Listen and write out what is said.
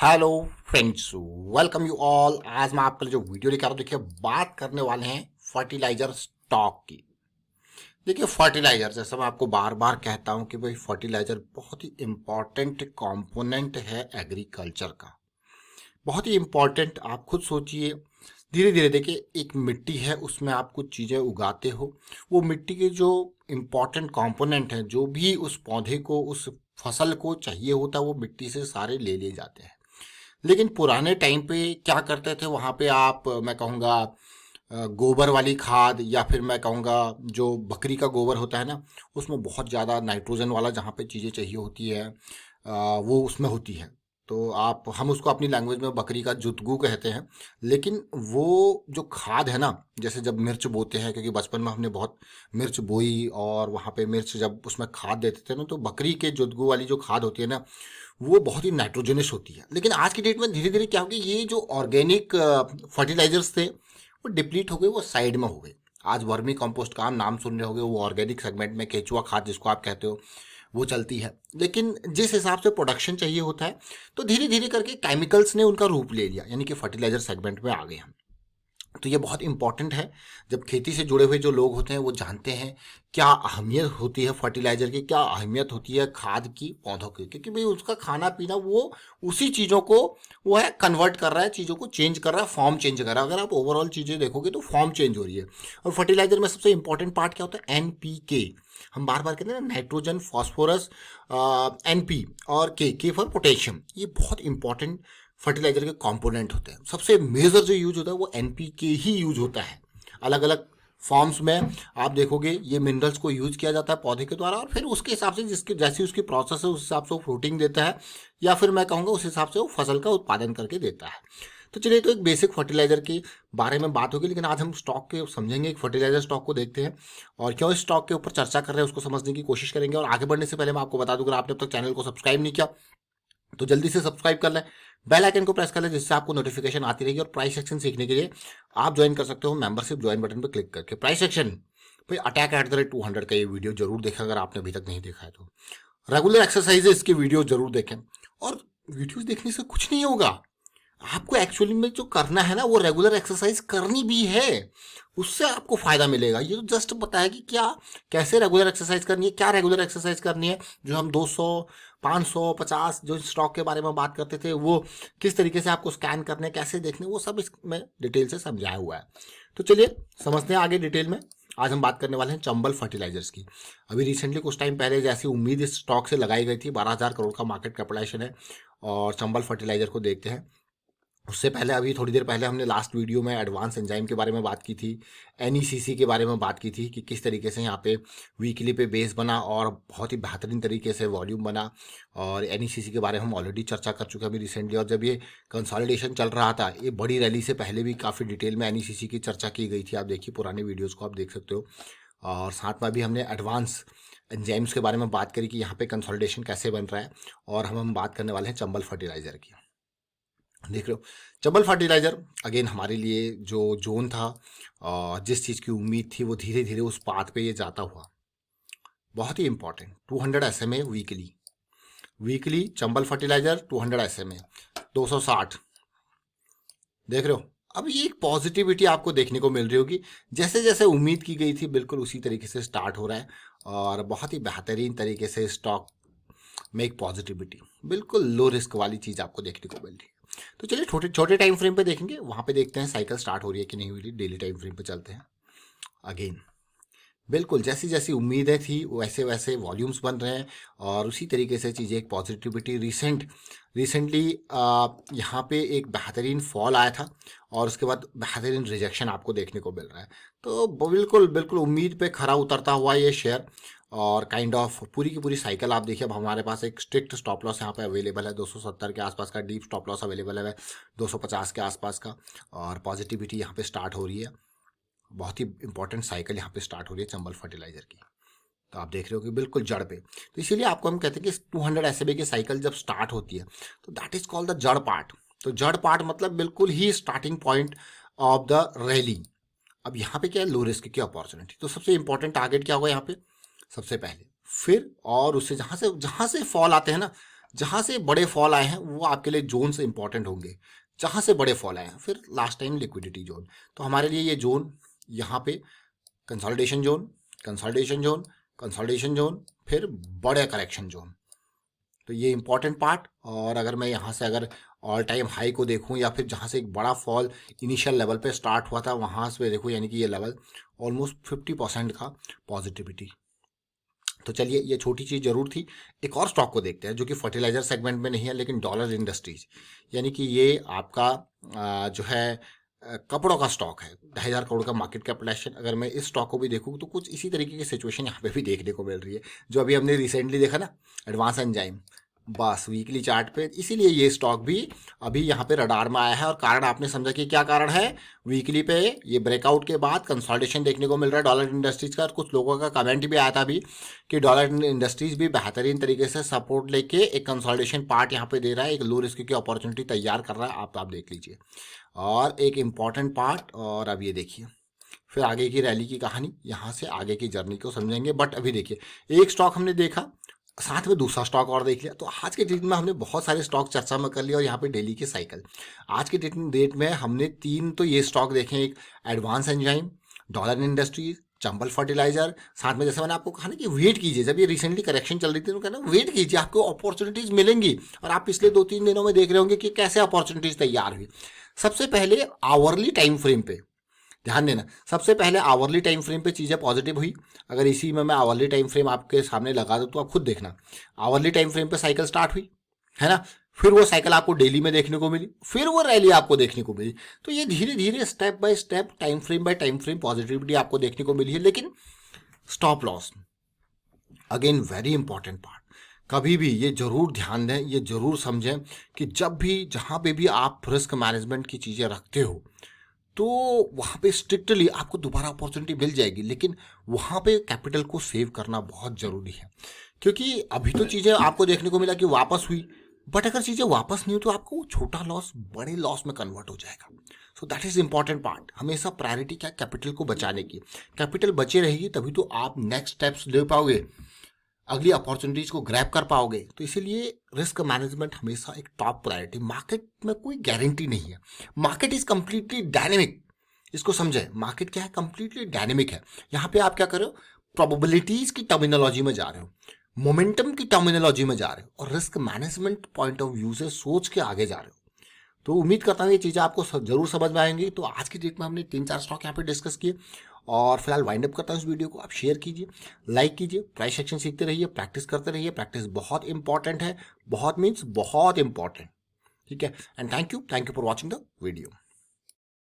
Hello friends, welcome you all. आज मैं आपके लिए जो वीडियो लेकर आ रहा हूं, देखिए बात करने वाले हैं फर्टिलाइजर स्टॉक की। देखिए फर्टिलाइजर, जैसा मैं आपको बार बार कहता हूं कि भाई फर्टिलाइजर बहुत ही इंपॉर्टेंट कंपोनेंट है एग्रीकल्चर का। बहुत ही इंपॉर्टेंट। आप खुद सोचिए, धीरे धीरे देखिए एक मिट्टी है, उसमें आप कुछ चीज़ें उगाते हो। वो मिट्टी के जो इम्पोर्टेंट कंपोनेंट हैं, जो भी उस पौधे को, उस फसल को चाहिए होता है, वो मिट्टी से सारे ले लिए जाते हैं। लेकिन पुराने टाइम पे क्या करते थे, वहाँ पे आप मैं कहूँगा गोबर वाली खाद, या फिर मैं कहूँगा जो बकरी का गोबर होता है ना, उसमें बहुत ज़्यादा नाइट्रोजन वाला जहाँ पे चीज़ें चाहिए होती है वो उसमें होती है। तो आप, हम उसको अपनी लैंग्वेज में बकरी का जुतगू कहते हैं। लेकिन वो जो खाद है ना, जैसे जब मिर्च बोते हैं, क्योंकि बचपन में हमने बहुत मिर्च बोई और वहाँ पे मिर्च जब उसमें खाद देते थे ना, तो बकरी के जुतगू वाली जो खाद होती है ना, वो बहुत ही नाइट्रोजनस होती है। लेकिन आज की डेट में धीरे धीरे क्या हो गया, ये जो ऑर्गेनिक फर्टिलाइजर्स थे वो डिप्लीट हो गए, वो साइड में हो गए। आज वर्मी कंपोस्ट का आप नाम सुन रहे होगे, वो ऑर्गेनिक सेगमेंट में केचुआ खाद जिसको आप कहते हो, वो चलती है। लेकिन जिस हिसाब से प्रोडक्शन चाहिए होता है, तो धीरे धीरे करके केमिकल्स ने उनका रूप ले लिया, यानी कि फर्टिलाइजर सेगमेंट में आ गए हम। तो ये बहुत इंपॉर्टेंट है। जब खेती से जुड़े हुए जो लोग होते हैं वो जानते हैं क्या अहमियत होती है फर्टिलाइजर की, क्या अहमियत होती है खाद की पौधों की, क्योंकि भाई उसका खाना पीना वो उसी चीज़ों को वो है कन्वर्ट कर रहा है, चीज़ों को चेंज कर रहा है, फॉर्म चेंज कर रहा है। अगर आप ओवरऑल चीज़ें देखोगे तो फॉर्म चेंज हो रही है। और फर्टिलाइजर में सबसे इंपॉर्टेंट पार्ट क्या होता है, NPK। हम बार बार कहते हैं ना, नाइट्रोजन, फास्फोरस, NP और के फॉर पोटेशियम। ये बहुत इंपॉर्टेंट फर्टिलाइजर के कंपोनेंट होते हैं। सबसे मेजर जो यूज होता है वो NPK ही यूज होता है। अलग अलग फॉर्म्स में आप देखोगे ये मिनरल्स को यूज किया जाता है पौधे के द्वारा, और फिर उसके हिसाब से जिसकी जैसी उसकी प्रोसेस है उस हिसाब से वो फ्रूटिंग देता है, या फिर मैं कहूँगा उस हिसाब से वो फसल का उत्पादन करके देता है। तो चलिए, तो एक बेसिक फर्टिलाइजर के बारे में बात होगी, लेकिन आज हम स्टॉक के समझेंगे, एक फर्टिलाइजर स्टॉक को देखते हैं और क्यों इस स्टॉक के ऊपर चर्चा कर रहे हैं उसको समझने की कोशिश करेंगे। और आगे बढ़ने से पहले मैं आपको बता दूं, अगर आपने अब तक चैनल को सब्सक्राइब नहीं किया तो जल्दी से सब्सक्राइब कर लें, बेल आइकन को प्रेस कर लें, जिससे आपको नोटिफिकेशन आती रहेगी। और प्राइस सेक्शन सीखने के लिए आप ज्वाइन कर सकते हो मेंबरशिप ज्वाइन बटन पर क्लिक करके। प्राइस सेक्शन भाई, अटैक एट द रेट 200 का ये वीडियो जरूर देखें अगर आपने अभी तक नहीं देखा है तो। रेगुलर एक्सरसाइजेस की वीडियो जरूर देखें। और वीडियोस देखने से कुछ नहीं होगा, आपको एक्चुअली में जो करना है ना, वो रेगुलर एक्सरसाइज करनी भी है, उससे आपको फायदा मिलेगा। ये तो जस्ट पता है कि क्या, कैसे रेगुलर एक्सरसाइज करनी है, क्या रेगुलर एक्सरसाइज करनी है। जो हम 200, 500, 50 जो स्टॉक के बारे में बात करते थे, वो किस तरीके से आपको स्कैन करने, कैसे देखने, वो सब इसमें डिटेल से समझाया हुआ है। तो चलिए समझते हैं आगे डिटेल में। आज हम बात करने वाले हैं चंबल फर्टिलाइजर्स की। अभी रिसेंटली कुछ टाइम पहले जैसी उम्मीद इस स्टॉक से लगाई गई थी, 12,000 करोड़ का मार्केट कैपिटलाइजेशन है। और चंबल फर्टिलाइजर को देखते हैं। उससे पहले, अभी थोड़ी देर पहले हमने लास्ट वीडियो में एडवांस एंजाइम के बारे में बात की थी, NECC के बारे में बात की थी कि किस तरीके से यहाँ पे वीकली पे बेस बना और बहुत ही बेहतरीन तरीके से वॉल्यूम बना। और NECC के बारे में हम ऑलरेडी चर्चा कर चुके हैं अभी रिसेंटली। और जब ये कंसोलिडेशन चल रहा था, ये बड़ी रैली से पहले भी काफ़ी डिटेल में NECC की चर्चा की गई थी। आप देखिए पुराने वीडियोज़ को आप देख सकते हो। और साथ में अभी हमने एडवांस एंजाइम्स के बारे में बात करी कि यहाँ पे कंसोलिडेशन कैसे बन रहा है। और हम बात करने वाले हैं चंबल फर्टिलाइजर की। देख रहे हो, चंबल फर्टिलाइजर अगेन हमारे लिए जो जोन था और जिस चीज़ की उम्मीद थी, वो धीरे धीरे उस पाथ पे ये जाता हुआ। बहुत ही important, 200 SMA weekly. Weekly Chambal fertilizer 200 SMA, 260। देख रहे हो, अब ये एक पॉजिटिविटी आपको देखने को मिल रही होगी। जैसे जैसे उम्मीद की गई थी, बिल्कुल उसी तरीके से स्टार्ट हो रहा है। और बहुत ही बेहतरीन तरीके से स्टॉक में एक पॉजिटिविटी, बिल्कुल लो रिस्क वाली चीज़ आपको देखने को मिल रही है। तो चलिए छोटे छोटे टाइम फ्रेम पे देखेंगे, वहाँ पे देखते हैं साइकिल स्टार्ट हो रही है कि नहीं हो रही। डेली टाइम फ्रेम पे चलते हैं अगेन। बिल्कुल जैसी जैसी उम्मीदें थी वैसे वैसे वॉल्यूम्स बन रहे हैं, और उसी तरीके से चीज़ें एक पॉजिटिविटी। रिसेंटली यहाँ पे एक बेहतरीन फॉल आया था, और उसके बाद बेहतरीन रिजेक्शन आपको देखने को मिल रहा है। तो बिल्कुल बिल्कुल उम्मीद पे खरा उतरता हुआ ये शेयर। और काइंड ऑफ पूरी की पूरी साइकिल आप देखिए। अब हमारे पास एक स्ट्रिक्ट स्टॉप लॉस यहाँ पे अवेलेबल है, 270 के आसपास का डीप स्टॉप लॉस अवेलेबल है, 250 के आसपास का। और पॉजिटिविटी यहाँ पे स्टार्ट हो रही है। बहुत ही इंपॉर्टेंट साइकिल यहाँ पे स्टार्ट हो रही है चंबल फर्टिलाइजर की। तो आप देख रहे हो कि बिल्कुल जड़ पे। तो इसीलिए आपको हम कहते हैं कि 200 SMA की साइकिल जब स्टार्ट होती है, तो दैट इज कॉल्ड द जड़ पार्ट। तो जड़ पार्ट मतलब बिल्कुल ही starting point of the rally. अब यहाँ पे क्या है, लो रिस्क की अपॉर्चुनिटी। तो सबसे इंपॉर्टेंट टारगेट क्या होगा यहाँ पे, सबसे पहले, फिर और उससे जहाँ से फॉल आते हैं ना, जहां से बड़े फॉल आए हैं वो आपके लिए जोन से इंपॉर्टेंट होंगे, जहां से बड़े फॉल आए हैं। फिर लास्ट टाइम लिक्विडिटी जोन, तो हमारे लिए ये जोन यहाँ पे consolidation zone, consolidation zone, consolidation zone, फिर बड़े करेक्शन जोन। तो ये इंपॉर्टेंट पार्ट। और अगर मैं यहाँ से अगर ऑल टाइम हाई को देखूँ या फिर जहाँ से एक बड़ा फॉल इनिशियल लेवल पे स्टार्ट हुआ था वहाँ से देखूँ, यानी कि ये लेवल ऑलमोस्ट 50% का पॉजिटिविटी। तो चलिए, ये छोटी चीज़ जरूर थी। एक और स्टॉक को देखते हैं जो कि फर्टिलाइजर सेगमेंट में नहीं है लेकिन डॉलर इंडस्ट्रीज, यानी कि ये आपका जो है कपड़ों का स्टॉक है। 2,500 करोड़ का मार्केट कैपिटलाइजेशन। अगर मैं इस स्टॉक को भी देखूँ तो कुछ इसी तरीके की सिचुएशन यहाँ पे भी देखने को मिल रही है जो अभी हमने रिसेंटली देखा ना, एडवांस एंजाइम। बस वीकली चार्ट पे, इसीलिए ये स्टॉक भी अभी यहाँ पे रडार में आया है। और कारण आपने समझा कि क्या कारण है। वीकली पे ये ब्रेकआउट के बाद कंसोलिडेशन देखने को मिल रहा है डॉलर इंडस्ट्रीज का। और कुछ लोगों का कमेंट भी आया था अभी कि डॉलर इंडस्ट्रीज भी बेहतरीन तरीके से सपोर्ट लेके एक कंसोलिडेशन पार्ट यहाँ पे दे रहा है, एक लो रिस्क की अपॉर्चुनिटी तैयार कर रहा है। आप देख लीजिए। और एक इम्पॉर्टेंट पार्ट, और अब ये देखिए फिर आगे की रैली की कहानी, यहाँ से आगे की जर्नी को समझेंगे। बट अभी देखिए, एक स्टॉक हमने देखा, साथ में दूसरा स्टॉक और देख लिया। तो आज के डेट में हमने बहुत सारे स्टॉक चर्चा में कर लिया। और यहाँ पे डेली के साइकिल, आज के डेट में हमने 3 तो ये स्टॉक देखे, एक advance enzyme, dollar industries, Chambal fertiliser. साथ में जैसे मैंने आपको कहा ना कि वेट कीजिए, जब ये रिसेंटली करेक्शन चल रही थी तो कहना वेट कीजिए, आपको अपॉर्चुनिटीज मिलेंगी। और आप पिछले 2-3 दिनों में देख रहे होंगे कि कैसे अपॉर्चुनिटीज तैयार हुई। सबसे पहले आवरली टाइम फ्रेम पे ध्यान देना। सबसे पहले आवरली टाइम फ्रेम पे चीज़ें पॉजिटिव हुई। अगर इसी में मैं आवरली टाइम फ्रेम आपके सामने लगा दूँ तो आप खुद देखना, आवरली टाइम फ्रेम पे साइकिल स्टार्ट हुई है ना। फिर वो साइकिल आपको डेली में देखने को मिली, फिर वो रैली आपको देखने को मिली। तो ये धीरे धीरे step by step, time frame by time frame positivity आपको देखने को मिली है। लेकिन stop loss again very important part. कभी भी ये जरूर ध्यान दें, ये जरूर समझें कि जब भी जहाँ पे भी आप रिस्क मैनेजमेंट की चीज़ें रखते हो तो वहाँ पे स्ट्रिक्टली आपको दोबारा अपॉर्चुनिटी मिल जाएगी, लेकिन वहाँ पे कैपिटल को सेव करना बहुत ज़रूरी है। क्योंकि अभी तो चीज़ें आपको देखने को मिला कि वापस हुई, बट अगर चीज़ें वापस नहीं हुई तो आपको वो छोटा लॉस बड़े लॉस में कन्वर्ट हो जाएगा। So that is important part. हमेशा प्रायोरिटी क्या, कैपिटल को बचाने की। कैपिटल बचे रहेगी तभी तो आप नेक्स्ट स्टेप्स ले पाओगे, अगली अपॉर्चुनिटीज को ग्रैब कर पाओगे। तो इसीलिए रिस्क मैनेजमेंट हमेशा एक टॉप प्रायोरिटी। मार्केट में कोई गारंटी नहीं है, मार्केट इज कंप्लीटली डायनेमिक। इसको समझे, मार्केट क्या है, कंप्लीटली डायनेमिक है। यहाँ पे आप क्या कर रहे हो, प्रोबेबिलिटीज की टर्मिनोलॉजी में जा रहे हो, मोमेंटम की टर्मिनोलॉजी में जा रहे हो, और risk management point of view से सोच के आगे जा रहे हो। तो उम्मीद करता हूँ ये चीज़ें आपको जरूर समझ में आएंगी। तो आज की डेट में हमने 3-4 स्टॉक यहाँ पे डिस्कस किए। और फिलहाल वाइंड अप करता हूँ इस वीडियो को। आप शेयर कीजिए, लाइक कीजिए, प्राइस एक्शन सीखते रहिए, प्रैक्टिस करते रहिए। प्रैक्टिस बहुत इंपॉर्टेंट है, बहुत मीन्स बहुत इंपॉर्टेंट। ठीक है। And thank you for watching the video.